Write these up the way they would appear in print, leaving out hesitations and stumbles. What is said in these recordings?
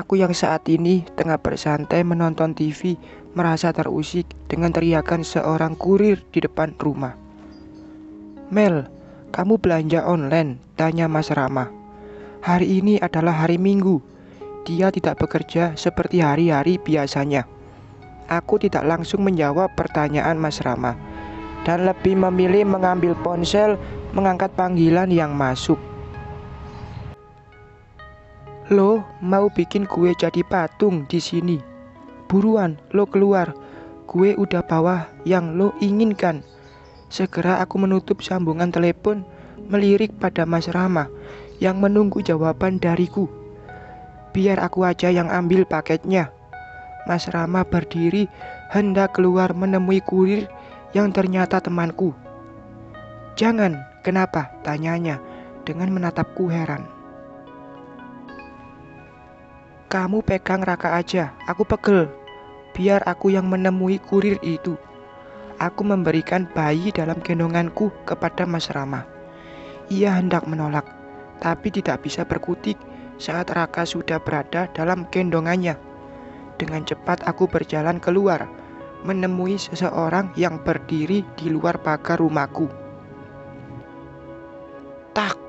Aku yang saat ini tengah bersantai menonton TV merasa terusik dengan teriakan seorang kurir di depan rumah. "Mel, kamu belanja online?" tanya Mas Rama. Hari ini adalah hari Minggu. Dia tidak bekerja seperti hari-hari biasanya. Aku tidak langsung menjawab pertanyaan Mas Rama dan lebih memilih mengambil ponsel mengangkat panggilan yang masuk. "Lo mau bikin kue jadi patung di sini? Buruan, lo keluar. Kue udah bawa yang lo inginkan." Segera aku menutup sambungan telepon, melirik pada Mas Rama yang menunggu jawaban dariku. "Biar aku aja yang ambil paketnya." Mas Rama berdiri hendak keluar menemui kurir yang ternyata temanku. "Jangan, kenapa?" tanyanya dengan menatapku heran. "Kamu pegang Raka aja, aku pegel. Biar aku yang menemui kurir itu." Aku memberikan bayi dalam gendonganku kepada Mas Rama. Ia hendak menolak, tapi tidak bisa berkutik saat Raka sudah berada dalam gendongannya. Dengan cepat aku berjalan keluar, menemui seseorang yang berdiri di luar pagar rumahku. Tak!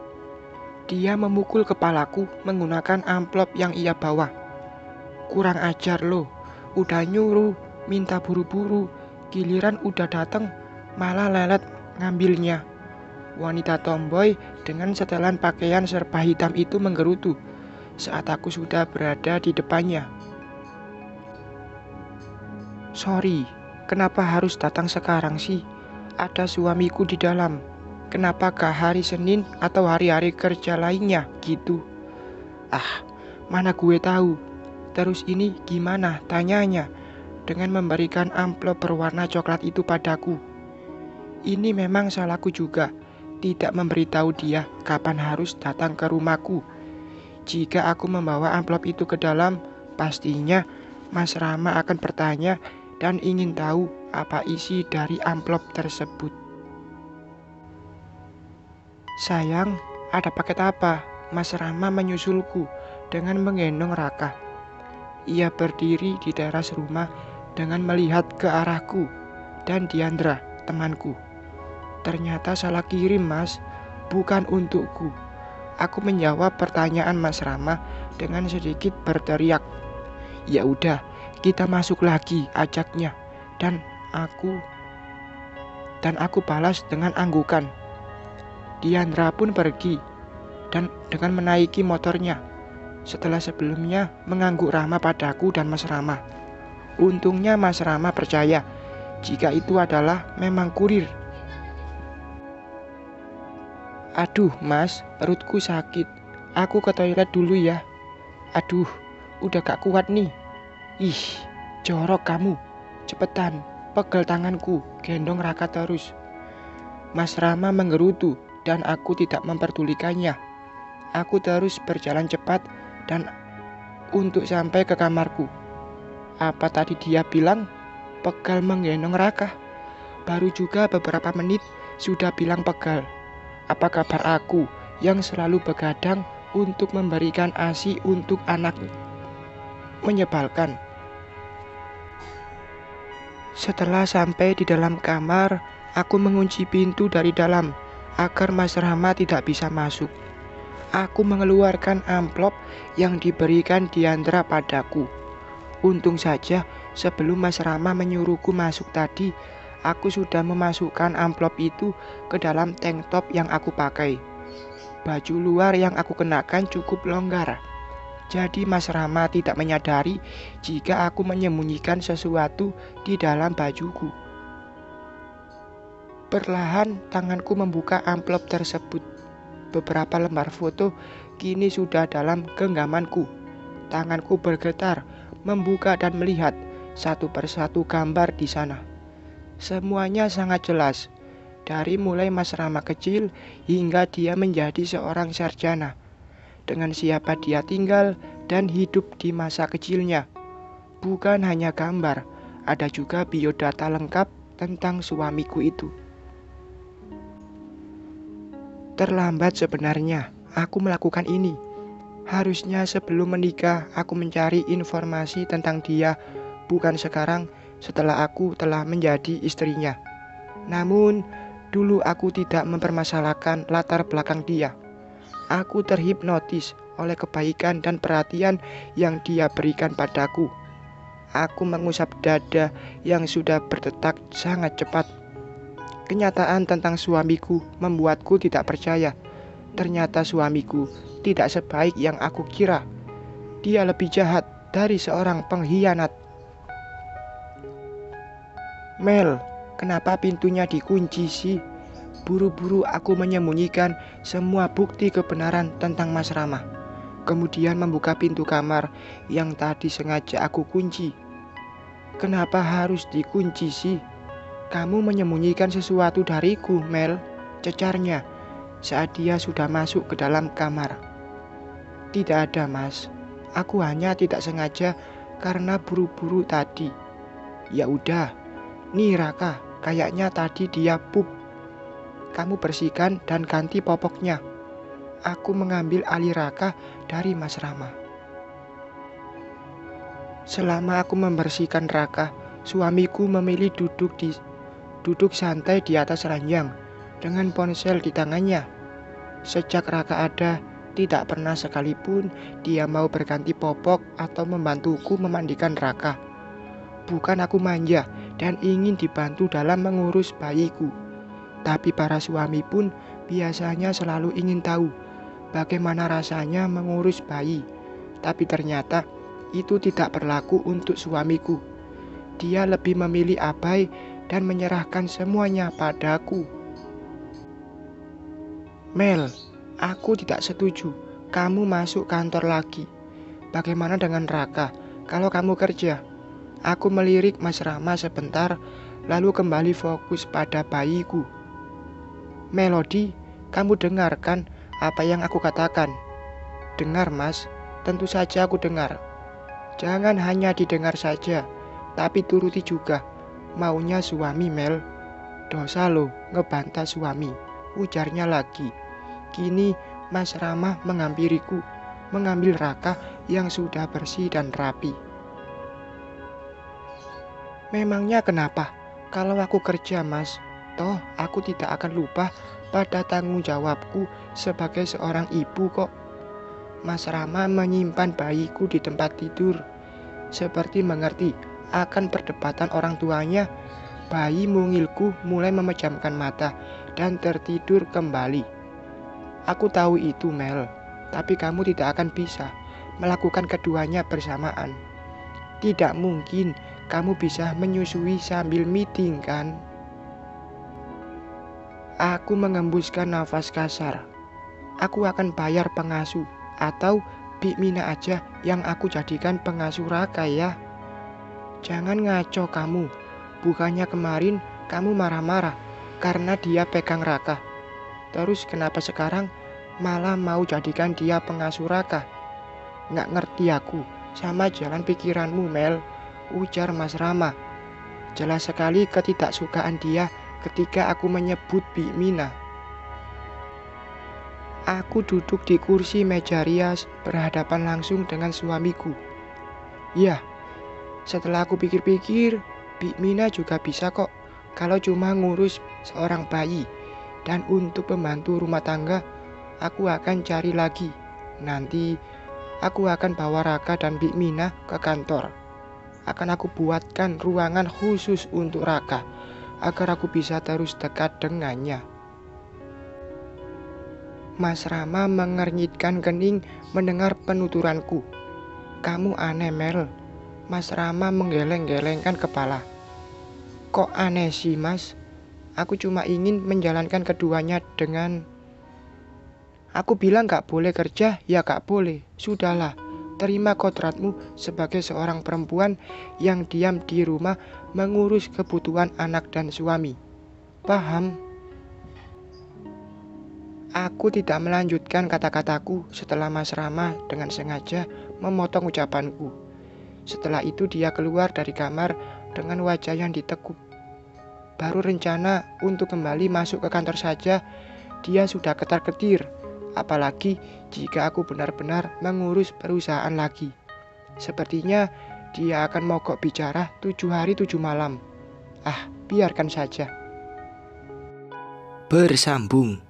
Dia memukul kepalaku menggunakan amplop yang ia bawa. "Kurang ajar lo, udah nyuruh, minta buru-buru, giliran udah dateng, malah lelet ngambilnya." Wanita tomboy dengan setelan pakaian serba hitam itu menggerutu saat aku sudah berada di depannya. "Sorry, kenapa harus datang sekarang sih? Ada suamiku di dalam. Kenapa gak hari Senin atau hari-hari kerja lainnya gitu?" "Ah, mana gue tahu." "Terus ini gimana?" tanyanya dengan memberikan amplop berwarna coklat itu padaku. Ini memang salahku juga, tidak memberitahu dia kapan harus datang ke rumahku. Jika aku membawa amplop itu ke dalam, pastinya Mas Rama akan bertanya dan ingin tahu apa isi dari amplop tersebut. "Sayang, ada paket apa?" Mas Rama menyusulku dengan menggendong Raka. Ia berdiri di teras rumah dengan melihat ke arahku dan Diandra, temanku. "Ternyata salah kirim, Mas, bukan untukku." Aku menjawab pertanyaan Mas Rama dengan sedikit berteriak. "Ya udah, kita masuk lagi," ajaknya, dan aku balas dengan anggukan. Diandra pun pergi dan dengan menaiki motornya, setelah sebelumnya mengangguk ramah padaku dan Mas Rama. Untungnya Mas Rama percaya jika itu adalah memang kurir. "Aduh Mas, perutku sakit. Aku ke toilet dulu ya." "Aduh, udah gak kuat nih." "Ih, jorok kamu. Cepetan, pegel tanganku, gendong Raka terus." Mas Rama menggerutu dan aku tidak memperdulikannya. Aku terus berjalan cepat dan untuk sampai ke kamarku. Apa tadi dia bilang? Pegal menggendong Raka. Baru juga beberapa menit sudah bilang pegal. Apa kabar aku yang selalu begadang untuk memberikan ASI untuk anaknya? Menyebalkan. Setelah sampai di dalam kamar, aku mengunci pintu dari dalam agar Mas Rama tidak bisa masuk. Aku mengeluarkan amplop yang diberikan Diandra padaku. Untung saja sebelum Mas Rama menyuruhku masuk tadi, aku sudah memasukkan amplop itu ke dalam tank top yang aku pakai. Baju luar yang aku kenakan cukup longgar, jadi Mas Rama tidak menyadari jika aku menyembunyikan sesuatu di dalam bajuku. Perlahan tanganku membuka amplop tersebut. Beberapa lembar foto kini sudah dalam genggamanku. Tanganku bergetar membuka dan melihat satu persatu gambar di sana. Semuanya sangat jelas, dari mulai Mas Rama kecil hingga dia menjadi seorang sarjana, dengan siapa dia tinggal dan hidup di masa kecilnya. Bukan hanya gambar, ada juga biodata lengkap tentang suamiku itu. Terlambat sebenarnya aku melakukan ini. Harusnya sebelum menikah aku mencari informasi tentang dia, bukan sekarang setelah aku telah menjadi istrinya. Namun, dulu aku tidak mempermasalahkan latar belakang dia. Aku terhipnotis oleh kebaikan dan perhatian yang dia berikan padaku. Aku mengusap dada yang sudah berdetak sangat cepat. Kenyataan tentang suamiku membuatku tidak percaya. Ternyata suamiku tidak sebaik yang aku kira. Dia lebih jahat dari seorang pengkhianat. Mel, kenapa pintunya dikunci sih? Buru-buru aku menyembunyikan semua bukti kebenaran tentang Mas Rama. Kemudian membuka pintu kamar yang tadi sengaja aku kunci. Kenapa harus dikunci sih? Kamu menyembunyikan sesuatu dariku, Mel, cecarnya saat dia sudah masuk ke dalam kamar. Tidak ada, Mas. Aku hanya tidak sengaja karena buru-buru tadi. Ya udah, nih Raka, kayaknya tadi dia pup. Kamu bersihkan dan ganti popoknya. Aku mengambil alih Raka dari Mas Rama. Selama aku membersihkan Raka, suamiku memilih duduk santai di atas ranjang dengan ponsel di tangannya. Sejak Raka ada, tidak pernah sekalipun dia mau berganti popok atau membantuku memandikan Raka. Bukan aku manja dan ingin dibantu dalam mengurus bayiku, tapi para suami pun biasanya selalu ingin tahu bagaimana rasanya mengurus bayi. Tapi ternyata itu tidak berlaku untuk suamiku. Dia lebih memilih abai dan menyerahkan semuanya padaku. Mel, aku tidak setuju kamu masuk kantor lagi. Bagaimana dengan Raka kalau kamu kerja? Aku melirik Mas Rama sebentar, lalu kembali fokus pada bayiku. Melody, kamu dengarkan apa yang aku katakan? Dengar, Mas. Tentu saja aku dengar. Jangan hanya didengar saja, tapi turuti juga maunya suami, Mel. Dosa lo ngebantah suami, ujarnya lagi. Kini Mas Rama menghampiriku, mengambil Raka yang sudah bersih dan rapi. Memangnya kenapa? Kalau aku kerja, Mas, toh aku tidak akan lupa pada tanggung jawabku sebagai seorang ibu kok. Mas Rama menyimpan bayiku di tempat tidur, seperti mengerti akan perdebatan orang tuanya. Bayi mungilku mulai memejamkan mata dan tertidur kembali. Aku tahu itu, Mel, tapi kamu tidak akan bisa melakukan keduanya bersamaan. Tidak mungkin kamu bisa menyusui sambil meeting, kan? Aku mengembuskan nafas kasar. Aku akan bayar pengasuh atau Bik Mina aja yang aku jadikan pengasuh Raka ya. Jangan ngaco kamu. Bukannya kemarin kamu marah-marah karena dia pegang Raka. Terus kenapa sekarang malah mau jadikan dia pengasuh Raka? Nggak ngerti aku sama jalan pikiranmu, Mel, ujar Mas Rama. Jelas sekali ketidaksukaan dia ketika aku menyebut Bik Mina. Aku duduk di kursi meja rias berhadapan langsung dengan suamiku. Ya, setelah aku pikir-pikir, Bik Mina juga bisa kok kalau cuma ngurus seorang bayi. Dan untuk pembantu rumah tangga, aku akan cari lagi. Nanti aku akan bawa Raka dan Bik Mina ke kantor. Akan aku buatkan ruangan khusus untuk Raka agar aku bisa terus dekat dengannya. Mas Rama mengernyitkan kening mendengar penuturanku. Kamu aneh, Mel. Mas Rama menggeleng-gelengkan kepala. Kok aneh sih, Mas? Aku cuma ingin menjalankan keduanya dengan... Aku bilang gak boleh kerja, ya gak boleh. Sudahlah, terima kodratmu sebagai seorang perempuan yang diam di rumah mengurus kebutuhan anak dan suami. Paham? Aku tidak melanjutkan kata-kataku setelah Mas Rama dengan sengaja memotong ucapanku. Setelah itu dia keluar dari kamar dengan wajah yang ditekuk. Baru rencana untuk kembali masuk ke kantor saja, dia sudah ketar-ketir. Apalagi jika aku benar-benar mengurus perusahaan lagi. Sepertinya dia akan mogok bicara 7 hari 7 malam. Ah, biarkan saja. Bersambung.